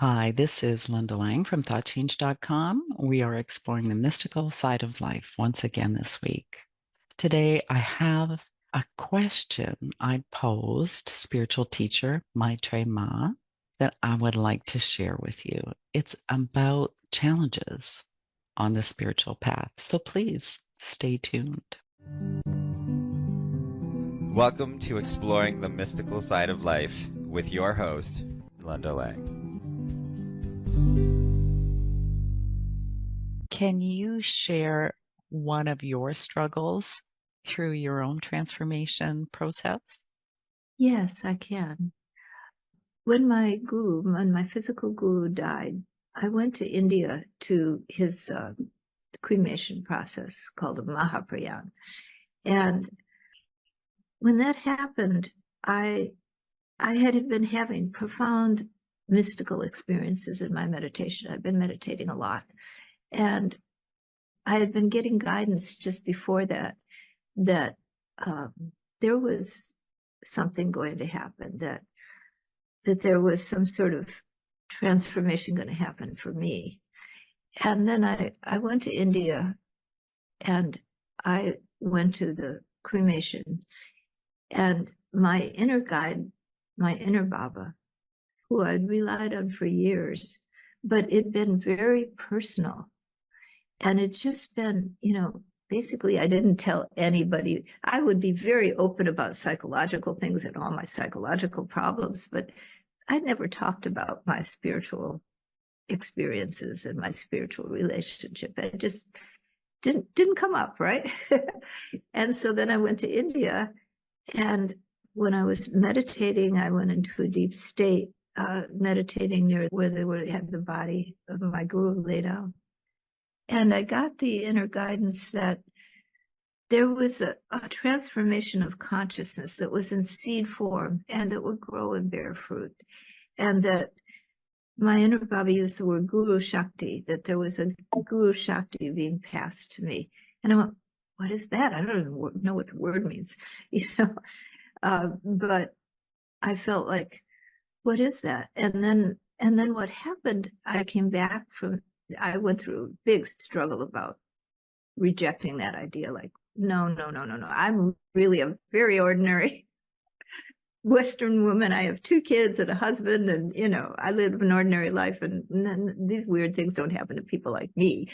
Hi, this is Linda Lang from ThoughtChange.com. We are exploring the mystical side of life once again this week. Today, I have a question I posed to spiritual teacher Maetreyii Ma that I would like to share with you. It's about challenges on the spiritual path. So please stay tuned. Welcome to Exploring the Mystical Side of Life with your host, Linda Lang. Can you share one of your struggles through your own transformation process? Yes, I can. When my physical guru died, I went to India to his cremation process called a Mahaprayan. And when that happened, I had been having profound mystical experiences in my meditation. I'd been meditating a lot. And I had been getting guidance just before that there was something going to happen, that there was some sort of transformation going to happen for me. And then I went to India and I went to the cremation, and my inner guide, my inner Baba, who I'd relied on for years, but it'd been very personal. And it'd just been, basically, I didn't tell anybody. I would be very open about psychological things and all my psychological problems, but I never talked about my spiritual experiences and my spiritual relationship. It just didn't come up, right? And so then I went to India, and when I was meditating, I went into a deep state, meditating near where they had the body of my guru laid out. And I got the inner guidance that there was a transformation of consciousness that was in seed form and that would grow and bear fruit. And that my inner Baba used the word Guru Shakti, that there was a Guru Shakti being passed to me. And I went, what is that? I don't even know what the word means, but I felt like, what is that? And then what happened, I went through a big struggle about rejecting that idea. Like, no. I'm really a very ordinary Western woman. I have 2 kids and a husband, and, I live an ordinary life, and these weird things don't happen to people like me.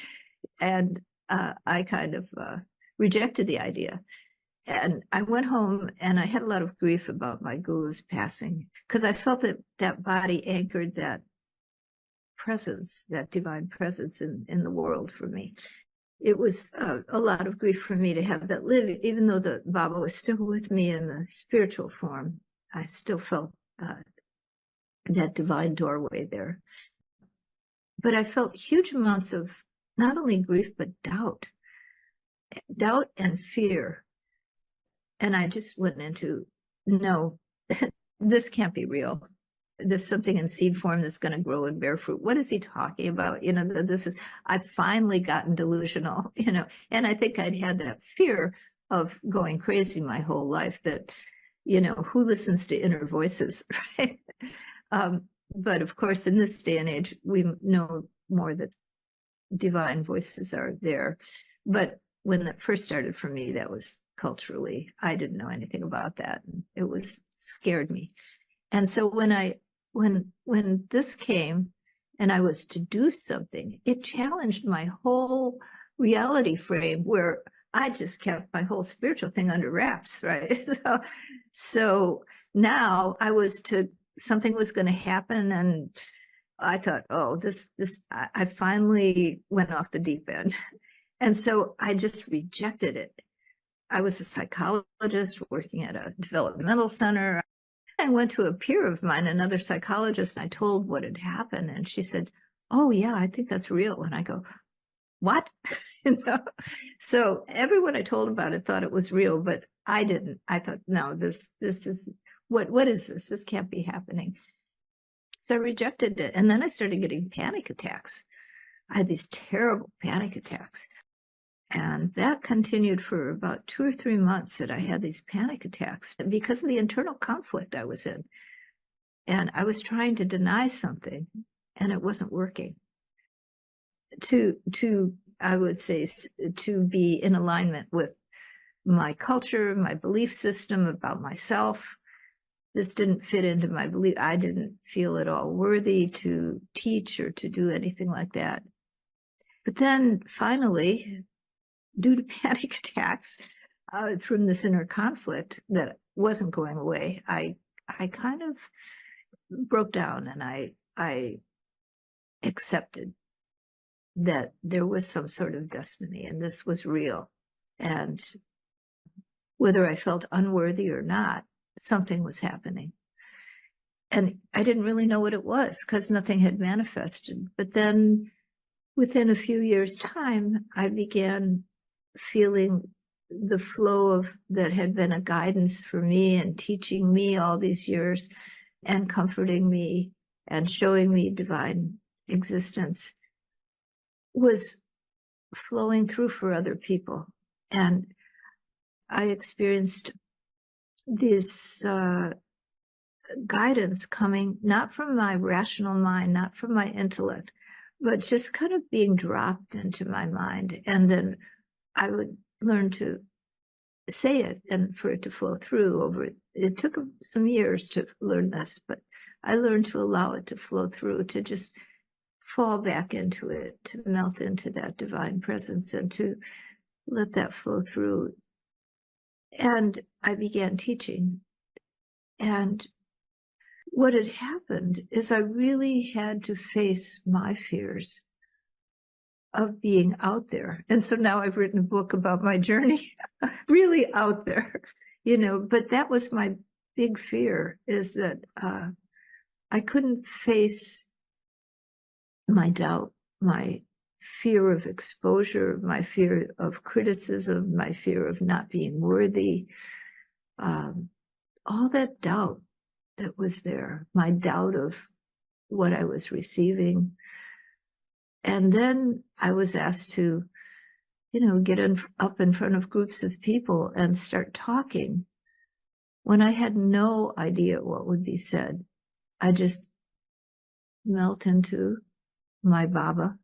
And I kind of rejected the idea. And I went home and I had a lot of grief about my guru's passing, because I felt that that body anchored that presence, that divine presence in the world for me. It was a lot of grief for me to have that live, even though the Baba was still with me in the spiritual form. I still felt that divine doorway there. But I felt huge amounts of not only grief, but doubt and fear. And I just went into, no, this can't be real. There's something in seed form that's going to grow and bear fruit. What is he talking about? I've finally gotten delusional, and I think I'd had that fear of going crazy my whole life, that, who listens to inner voices, right? But of course, in this day and age, we know more that divine voices are there. But when that first started for me, that was culturally, I didn't know anything about that. And it scared me. And so when this came and I was to do something, it challenged my whole reality frame, where I just kept my whole spiritual thing under wraps, right? So now something was going to happen, and I thought, oh, I finally went off the deep end. And so I just rejected it. I was a psychologist working at a developmental center. I went to a peer of mine, another psychologist, and I told what had happened. And she said, oh, yeah, I think that's real. And I go, what? So everyone I told about it thought it was real, but I didn't. I thought, no, this is, what is this? This can't be happening. So I rejected it. And then I started getting panic attacks. I had these terrible panic attacks. And that continued for about 2 or 3 months, that I had these panic attacks because of the internal conflict I was in. And I was trying to deny something. and it wasn't working. I would say, to be in alignment with my culture, my belief system about myself. This didn't fit into my belief. I didn't feel at all worthy to teach or to do anything like that. But then finally, due to panic attacks, from this inner conflict that wasn't going away, I kind of broke down, and I accepted that there was some sort of destiny and this was real. And whether I felt unworthy or not, something was happening. And I didn't really know what it was because nothing had manifested. But then within a few years' time, I began feeling the flow of that had been a guidance for me and teaching me all these years and comforting me and showing me divine existence was flowing through for other people. And I experienced this guidance coming not from my rational mind, not from my intellect, but just kind of being dropped into my mind. And then I would learn to say it and for it to flow through over it. It took some years to learn this, but I learned to allow it to flow through, to just fall back into it, to melt into that divine presence and to let that flow through. And I began teaching. And what had happened is I really had to face my fears of being out there. And so now I've written a book about my journey, really out there, but that was my big fear, is that I couldn't face my doubt, my fear of exposure, my fear of criticism, my fear of not being worthy, all that doubt that was there, my doubt of what I was receiving. And then I was asked to, get up in front of groups of people and start talking when I had no idea what would be said. I just melt into my Baba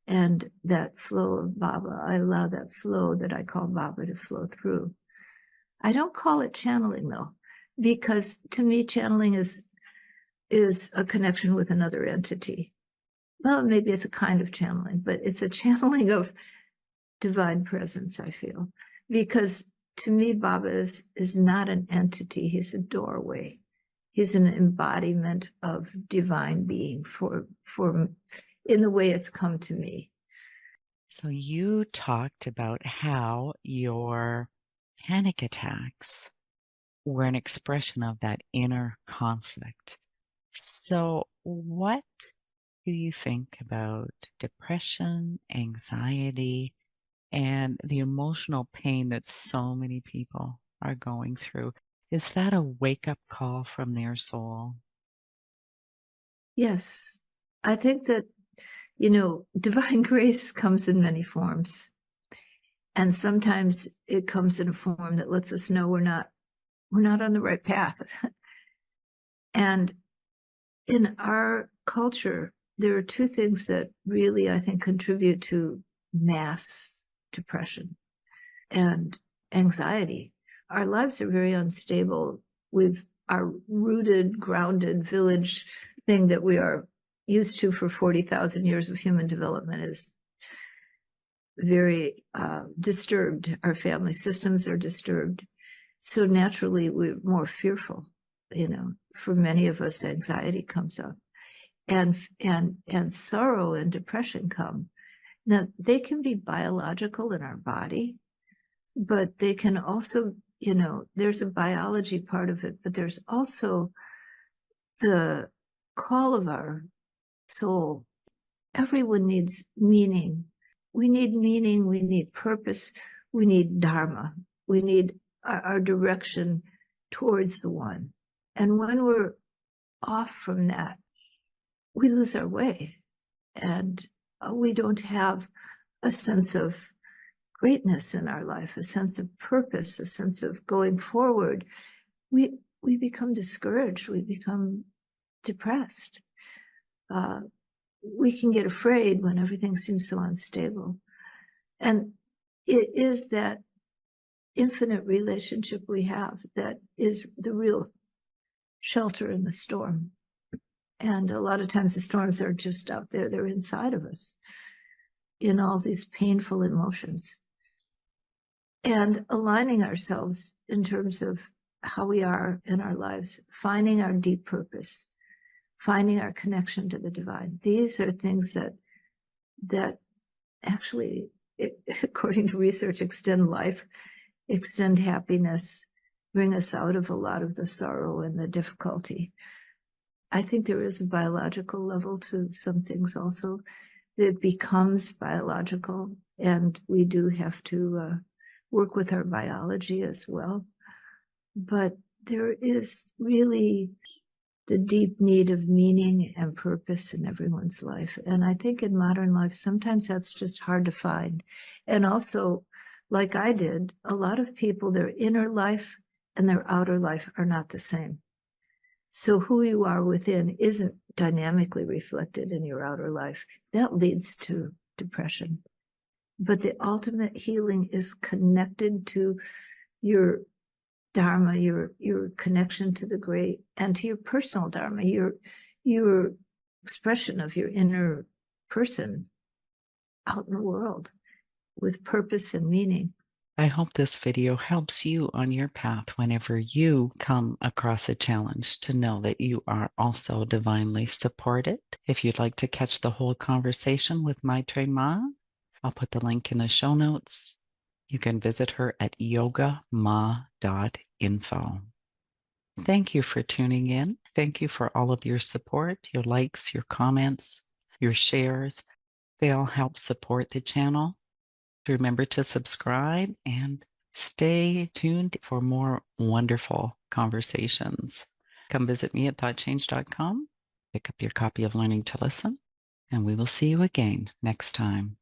and that flow of Baba. I allow that flow that I call Baba to flow through. I don't call it channeling, though, because to me, channeling is a connection with another entity. Well, maybe it's a kind of channeling, but it's a channeling of divine presence, I feel. Because to me, Baba is not an entity. He's a doorway. He's an embodiment of divine being for in the way it's come to me. So you talked about how your panic attacks were an expression of that inner conflict. So what do you think about depression, anxiety, and the emotional pain that so many people are going through? Is that a wake-up call from their soul? Yes. I think that, divine grace comes in many forms. And sometimes it comes in a form that lets us know we're not on the right path. And in our culture, there are two things that really, I think, contribute to mass depression and anxiety. Our lives are very unstable. Our rooted, grounded village thing that we are used to for 40,000 years of human development is very disturbed. Our family systems are disturbed. So naturally, we're more fearful. For many of us, anxiety comes up, and sorrow and depression come. Now, they can be biological in our body, but they can also, there's a biology part of it, but there's also the call of our soul. Everyone needs meaning. We need meaning. We need purpose. We need Dharma. We need our direction towards the one. And when we're off from that, we lose our way. And we don't have a sense of greatness in our life, a sense of purpose, a sense of going forward. We become discouraged. We become depressed. we can get afraid when everything seems so unstable. And it is that infinite relationship we have that is the real shelter in the storm. And a lot of times the storms are just out there, they're inside of us in all these painful emotions. And aligning ourselves in terms of how we are in our lives, finding our deep purpose, finding our connection to the divine. These are things that actually, according to research, extend life, extend happiness, bring us out of a lot of the sorrow and the difficulty. I think there is a biological level to some things also that becomes biological, and we do have to work with our biology as well. But there is really the deep need of meaning and purpose in everyone's life. And I think in modern life, sometimes that's just hard to find. And also, like I did, a lot of people, their inner life and their outer life are not the same. So who you are within isn't dynamically reflected in your outer life. That leads to depression. But the ultimate healing is connected to your Dharma, your connection to the great, and to your personal Dharma, your expression of your inner person out in the world with purpose and meaning. I hope this video helps you on your path whenever you come across a challenge to know that you are also divinely supported. If you'd like to catch the whole conversation with Maetreyii Ma, I'll put the link in the show notes. You can visit her at yogama.info. Thank you for tuning in. Thank you for all of your support, your likes, your comments, your shares. They all help support the channel. Remember to subscribe and stay tuned for more wonderful conversations. Come visit me at thoughtchange.com. Pick up your copy of Learning to Listen, and we will see you again next time.